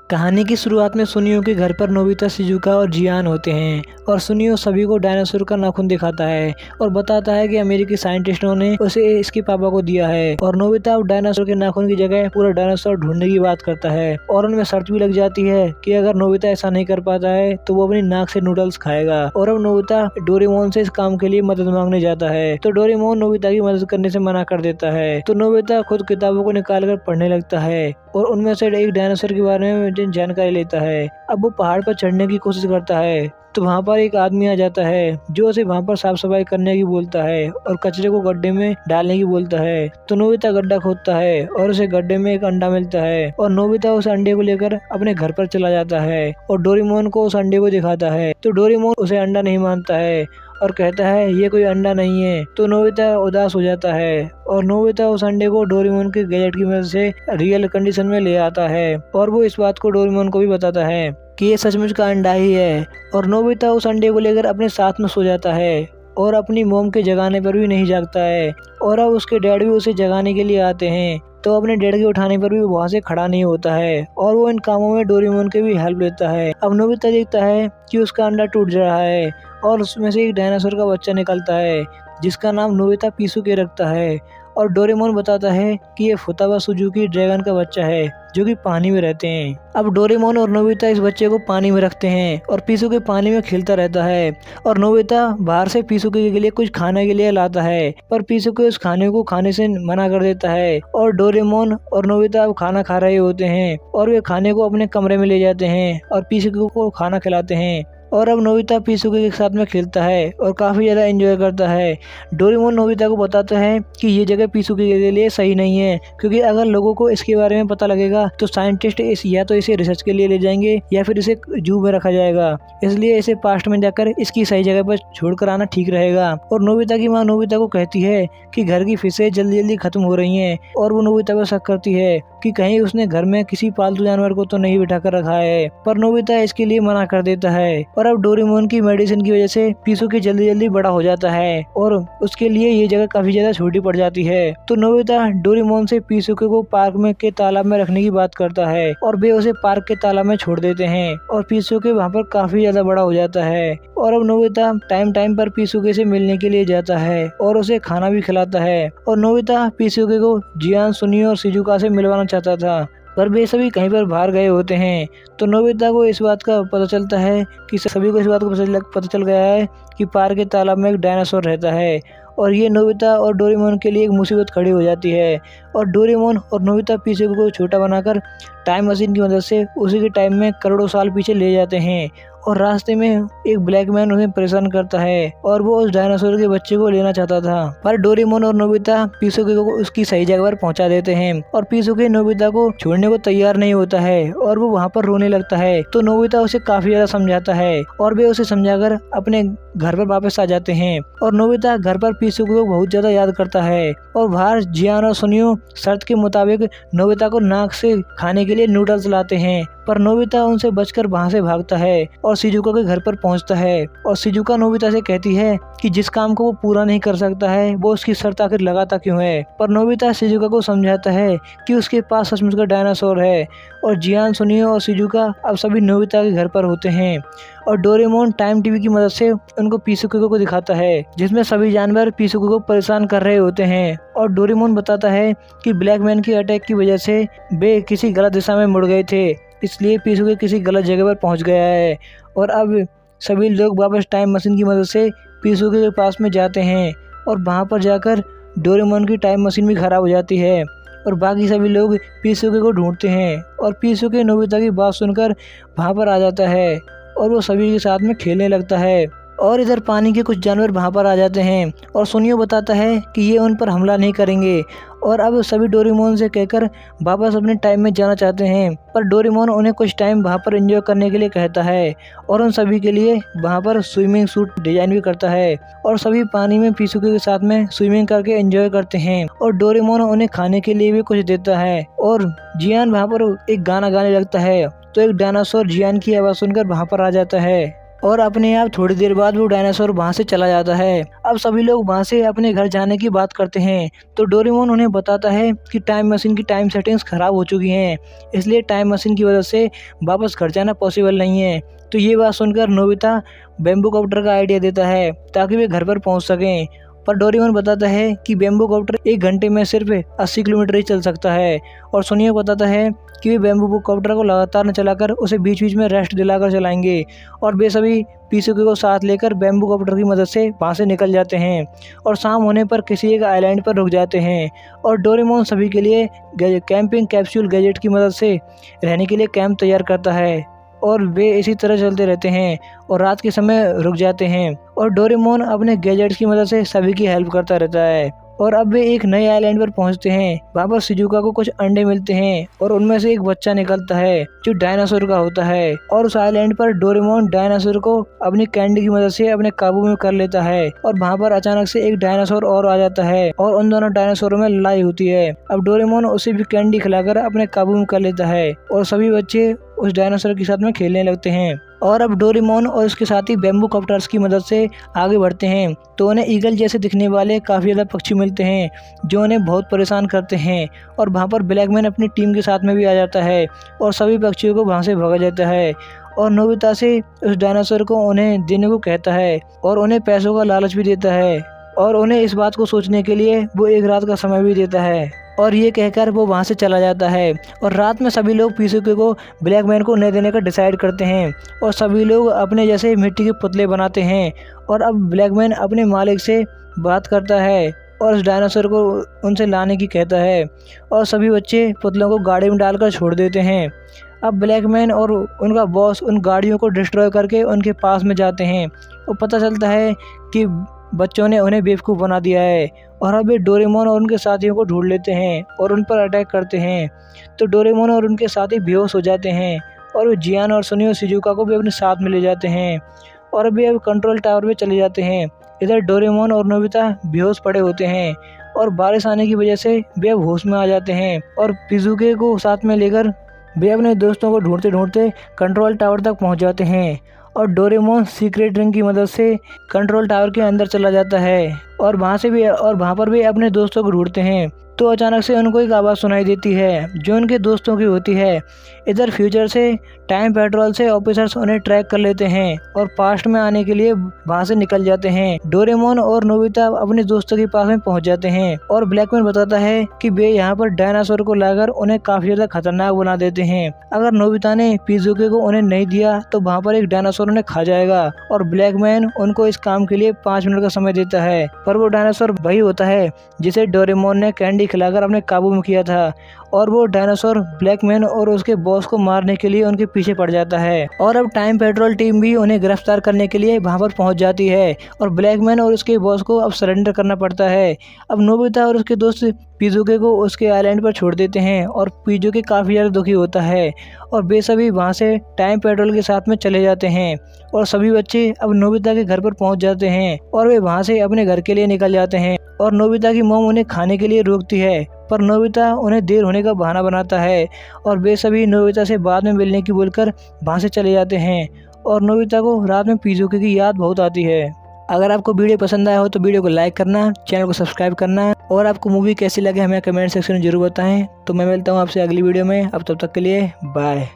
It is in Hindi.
कहानी की शुरुआत में सुनियो के घर पर नोबिता, शिजुका और जियान होते हैं और सुनियो सभी को डायनासोर का नाखून दिखाता है और बताता है कि अमेरिकी साइंटिस्टों ने उसे इसके पापा को दिया है। और नोबिता अब डायनासोर के नाखून की जगह पूरा डायनासोर ढूंढने की बात करता है और उनमें शर्त भी लग जाती है कि अगर नोबिता ऐसा नहीं कर पाता है तो वो अपनी नाक से नूडल्स खाएगा। और अब नोबिता डोरेमोन से इस काम के लिए मदद मांगने जाता है तो डोरेमोन नोबिता की मदद करने से मना कर देता है। तो नोबिता खुद किताबों को निकाल कर पढ़ने लगता है और उनमें से एक डायनासोर के बारे में जानकारी लेता है। अब वो पहाड़ पर चढ़ने की कोशिश करता है तो वहाँ पर एक आदमी आ जाता है जो उसे वहाँ पर साफ सफाई करने की बोलता है और कचरे को गड्ढे में डालने की बोलता है। तो नोबिता गड्ढा खोदता है और उसे गड्ढे में एक अंडा मिलता है और नोबिता उस अंडे को लेकर अपने घर पर चला जाता है और डोरेमोन को उस अंडे को दिखाता है। तो डोरेमोन उसे अंडा नहीं मानता है और कहता है ये कोई अंडा नहीं है। तो नोबिता उदास हो जाता है और नोबिता उस अंडे को डोरेमोन के गैजेट की मदद से रियल कंडीशन में ले आता है और वो इस बात को डोरेमोन को भी बताता है कि ये सचमुच का अंडा ही है। और नोबिता उस अंडे को लेकर अपने साथ में सो जाता है और अपनी मोम के जगाने पर भी नहीं जागता है। और अब उसके डैड भी उसे जगाने के लिए आते हैं तो अपने डैड के उठाने पर भी वहाँ से खड़ा नहीं होता है और वो इन कामों में डोरेमोन की भी हेल्प लेता है। अब नोबिता देखता है कि उसका अंडा टूट रहा है और उसमें से एक डायनासोर का बच्चा निकलता है जिसका नाम नोबिता पिसुके रखता है। और डोरेमोन बताता है कि ये फुतावा सुजुकी ड्रैगन का बच्चा है जो कि पानी में रहते हैं। अब डोरेमोन और नोबिता इस बच्चे को पानी में रखते हैं और पिसुके पानी में खेलता रहता है और नोबिता बाहर से पिसुके के लिए कुछ खाने के लिए लाता है पर पिसुके उस खाने को खाने से मना कर देता है। और डोरेमोन और नोबिता अब खाना खा रहे होते हैं और वे खाने को अपने कमरे में ले जाते हैं और पिसुके को खाना खिलाते हैं। और अब नोबिता पिसुके के साथ में खेलता है और काफ़ी ज़्यादा एंजॉय करता है। डोरेमोन नोबिता को बताता है कि ये जगह पिसुके के लिए सही नहीं है क्योंकि अगर लोगों को इसके बारे में पता लगेगा तो साइंटिस्ट या तो इसे रिसर्च के लिए ले जाएंगे या फिर इसे जू में रखा जाएगा, इसलिए इसे पास्ट में जाकर इसकी सही जगह पर छोड़ कर आना ठीक रहेगा। और नोबिता की माँ नोबिता को कहती है कि घर की फिशें जल्दी जल्दी खत्म हो रही हैं और वो नोबिता पर शक करती है कि कहीं उसने घर में किसी पालतू जानवर को तो नहीं बिठा कर रखा है, पर नोबिता इसके लिए मना कर देता है। और अब डोरेमोन की मेडिसिन की वजह से पिसुके जल्दी जल्दी बड़ा हो जाता है और उसके लिए ये जगह काफी ज्यादा छोटी पड़ जाती है। तो नोबिता डोरेमोन से पिसुके को पार्क में के तालाब में रखने की बात करता है और वे उसे पार्क के तालाब में छोड़ देते हैं और पिसुके वहाँ पर काफी ज्यादा बड़ा हो जाता है। और अब नोबिता टाइम टाइम पर पिसुके से मिलने के लिए जाता है और उसे खाना भी खिलाता है। और नोबिता पिसुके को जियान, सुनियो और शिजुका से मिलवाना चाहता था पर वे सभी कहीं पर बाहर गए होते हैं। तो नोबिता को इस बात का पता चलता है कि सभी को इस बात का पता चल गया है कि पार्क के तालाब में एक डायनासोर रहता है और ये नोबिता और डोरेमोन के लिए एक मुसीबत खड़ी हो जाती है। और डोरेमोन और नोबिता पिसुके को छोटा बनाकर टाइम मशीन की मदद से उसी के टाइम में करोड़ों साल पीछे ले जाते हैं और रास्ते में एक ब्लैक मैन उन्हें परेशान करता है और वो उस डायनासोर के बच्चे को लेना चाहता था पर डोरेमोन और नोबिता पिसुके को उसकी सही जगह पर पहुंचा देते हैं और पिसुके नोबिता को छोड़ने को तैयार नहीं होता है और वो वहाँ पर रोने लगता है। तो नोबिता उसे काफी ज्यादा समझाता है और वे उसे समझाकर अपने घर पर वापस आ जाते हैं। और नोबिता घर पर पिसुके को बहुत ज्यादा याद करता है और बाहर जियान और सुनियो शर्त के मुताबिक नोबिता को नाक से खाने के लिए नूडल्स लाते हैं पर नोबिता उनसे बचकर वहाँ से भागता है और शिजुका के घर पर पहुँचता है। और शिजुका नोबिता से कहती है कि जिस काम को वो पूरा नहीं कर सकता है वो उसकी शर्त आखिर लगाता क्यों है। पर नोबिता शिजुका को समझाता है कि उसके पास सचमुच का डायनासोर है। और जियान, सुनियो और शिजुका अब सभी नोबिता के घर पर होते हैं और डोरेमोन टाइम टीवी की मदद से उनको पिसुके को दिखाता है जिसमें सभी जानवर पिसुके को परेशान कर रहे होते हैं। और डोरेमोन बताता है कि ब्लैक मैन की अटैक की वजह से वे किसी गलत दिशा में मुड़ गए थे, इसलिए पिसुके किसी गलत जगह पर पहुंच गया है। और अब सभी लोग वापस टाइम मशीन की मदद से पिसुके के पास में जाते हैं और वहां पर जाकर डोरेमोन की टाइम मशीन भी खराब हो जाती है और बाकी सभी लोग पिसुके को ढूंढते हैं और पिसुके नोबिता की बात सुनकर वहां पर आ जाता है और वो सभी के साथ में खेलने लगता है। और इधर पानी के कुछ जानवर वहाँ पर आ जाते हैं और सुनियो बताता है कि ये उन पर हमला नहीं करेंगे। और अब सभी डोरेमोन से कहकर वापस अपने टाइम में जाना चाहते हैं पर डोरेमोन उन्हें कुछ टाइम वहाँ पर एंजॉय करने के लिए कहता है और उन सभी के लिए वहाँ पर स्विमिंग सूट डिजाइन भी करता है और सभी पानी में पिसुके के साथ में स्विमिंग करके एंजॉय करते हैं। और डोरेमोन उन्हें खाने के लिए भी कुछ देता है और जियान वहाँ पर एक गाना गाने लगता है तो एक डायनासोर जियान की आवाज़ सुनकर वहाँ पर आ जाता है और अपने आप थोड़ी देर बाद वो डायनासोर वहाँ से चला जाता है। अब सभी लोग वहाँ से अपने घर जाने की बात करते हैं, तो डोरेमोन उन्हें बताता है कि टाइम मशीन की टाइम सेटिंग्स खराब हो चुकी हैं, इसलिए टाइम मशीन की वजह से वापस घर जाना पॉसिबल नहीं है। तो ये बात सुनकर नोबिता बैम्बू कॉप्टर का आइडिया देता है ताकि वे घर पर पहुँच सकें, पर डोरेमोन बताता है कि बैम्बू कॉप्टर 1 घंटे में सिर्फ 80 किलोमीटर ही चल सकता है, और सुनियो बताता है कि वे बैम्बू कॉप्टर को लगातार न चलाकर उसे बीच बीच में रेस्ट दिलाकर चलाएंगे, और वे सभी पीसूके को साथ लेकर बैम्बू कॉप्टर की मदद से वहाँ से निकल जाते हैं और शाम होने पर किसी एक आइलैंड पर रुक जाते हैं। और डोरेमोन सभी के लिए कैंपिंग कैप्सूल गैजेट की मदद से रहने के लिए कैंप तैयार करता है, और वे इसी तरह चलते रहते हैं और रात के समय रुक जाते हैं, और डोरेमोन अपने गैजेट्स की मदद से सभी की हेल्प करता रहता है। और अब वे एक नए आइलैंड पर पहुंचते हैं। वहाँ पर शिजुका को कुछ अंडे मिलते हैं और उनमें से एक बच्चा निकलता है जो डायनासोर का होता है, और उस आइलैंड पर डोरेमोन डायनासोर को अपनी कैंडी की मदद से अपने काबू में कर लेता है, और वहाँ पर अचानक से एक डायनासोर और आ जाता है और उन दोनों डायनासोरों में लड़ाई होती है। अब डोरेमोन उसे भी कैंडी खिलाकर अपने काबू में कर लेता है और सभी बच्चे उस डायनासोर के साथ में खेलने लगते हैं। और अब डोरेमोन और उसके साथी बैम्बू कॉप्टर्स की मदद से आगे बढ़ते हैं, तो उन्हें ईगल जैसे दिखने वाले काफ़ी ज़्यादा पक्षी मिलते हैं जो उन्हें बहुत परेशान करते हैं, और वहाँ पर ब्लैकमैन अपनी टीम के साथ में भी आ जाता है और सभी पक्षियों को वहाँ से भगा जाता है, और नोबिता से उस डायनासोर को उन्हें देने को कहता है और उन्हें पैसों का लालच भी देता है, और उन्हें इस बात को सोचने के लिए वो 1 रात का समय भी देता है, और ये कहकर वो वहाँ से चला जाता है। और रात में सभी लोग पीसूके को ब्लैकमैन को नहीं देने का डिसाइड करते हैं, और सभी लोग अपने जैसे मिट्टी के पुतले बनाते हैं, और अब ब्लैकमैन अपने मालिक से बात करता है और उस डायनासोर को उनसे लाने की कहता है, और सभी बच्चे पुतलों को गाड़ी में डालकर छोड़ देते हैं। अब ब्लैकमैन और उनका बॉस उन गाड़ियों को डिस्ट्रॉय करके उनके पास में जाते हैं, और पता चलता है कि बच्चों ने उन्हें बेवकूफ़ बना दिया है, और अब वे डोरेमोन और उनके साथियों को ढूंढ लेते हैं और उन पर अटैक करते हैं। तो डोरेमोन और उनके साथी बेहोश हो जाते हैं, और वे जियान और सुनियो शिजुका को भी अपने साथ में ले जाते हैं, और वे अब कंट्रोल टावर में चले जाते हैं। इधर डोरेमोन और नोबिता बेहोश पड़े होते हैं, और बारिश आने की वजह से वे अब होश में आ जाते हैं, और पीसूके को साथ में लेकर वे अपने दोस्तों को ढूंढते ढूंढते कंट्रोल टावर तक पहुंच जाते हैं, और डोरेमोन सीक्रेट रिंग की मदद से कंट्रोल टावर के अंदर चला जाता है, और वहाँ पर भी अपने दोस्तों को ढूंढते हैं। तो अचानक से उनको एक आवाज़ सुनाई देती है जो उनके दोस्तों की होती है। इधर फ्यूचर से टाइम पेट्रोल से ऑफिसर्स उन्हें ट्रैक कर लेते हैं और पास्ट में आने के लिए वहाँ से निकल जाते हैं। डोरेमोन और नोबिता अपने दोस्तों के पास में पहुँच जाते हैं, और ब्लैकमैन बताता है कि वे यहाँ पर डायनासोर को लाकर उन्हें काफ़ी ज़्यादा खतरनाक बना देते हैं। अगर नोबिता ने पीसूके को उन्हें नहीं दिया तो वहाँ पर एक डायनासोर उन्हें खा जाएगा, और ब्लैकमैन उनको इस काम के लिए 5 मिनट का समय देता है। पर वो डायनासोर वही होता है जिसे डोरेमोन ने कैंडी खिलाकर अपने काबू में किया था, और वो डायनासोर ब्लैकमैन और उसके बॉस को मारने के लिए उनके पीछे पड़ जाता है। और अब टाइम पेट्रोल टीम भी उन्हें गिरफ्तार करने के लिए वहां पर पहुंच जाती है, और ब्लैकमैन और उसके बॉस को अब सरेंडर करना पड़ता है। अब नोबिता और उसके दोस्त पीसूके को उसके आइलैंड पर छोड़ देते हैं, और पीसूके काफ़ी ज़्यादा दुखी होता है, और वे सभी वहाँ से टाइम पेट्रोल के साथ में चले जाते हैं, और सभी बच्चे अब नोबिता के घर पर पहुँच जाते हैं, और वे वहाँ से अपने घर के लिए निकल जाते हैं। और नोबिता की मॉम उन्हें खाने के लिए रोकती है, पर नोबिता उन्हें देर होने का बहाना बनाता है, और वे सभी नोबिता से बाद में मिलने की बोलकर वहाँ से चले जाते हैं। और नोबिता को रात में पीसूके की याद बहुत आती है। अगर आपको वीडियो पसंद आया हो तो वीडियो को लाइक करना, चैनल को सब्सक्राइब करना, और आपको मूवी कैसी लगे हमें कमेंट सेक्शन में जरूर बताएं। तो मैं मिलता हूँ आपसे अगली वीडियो में। अब तब तक के लिए बाय।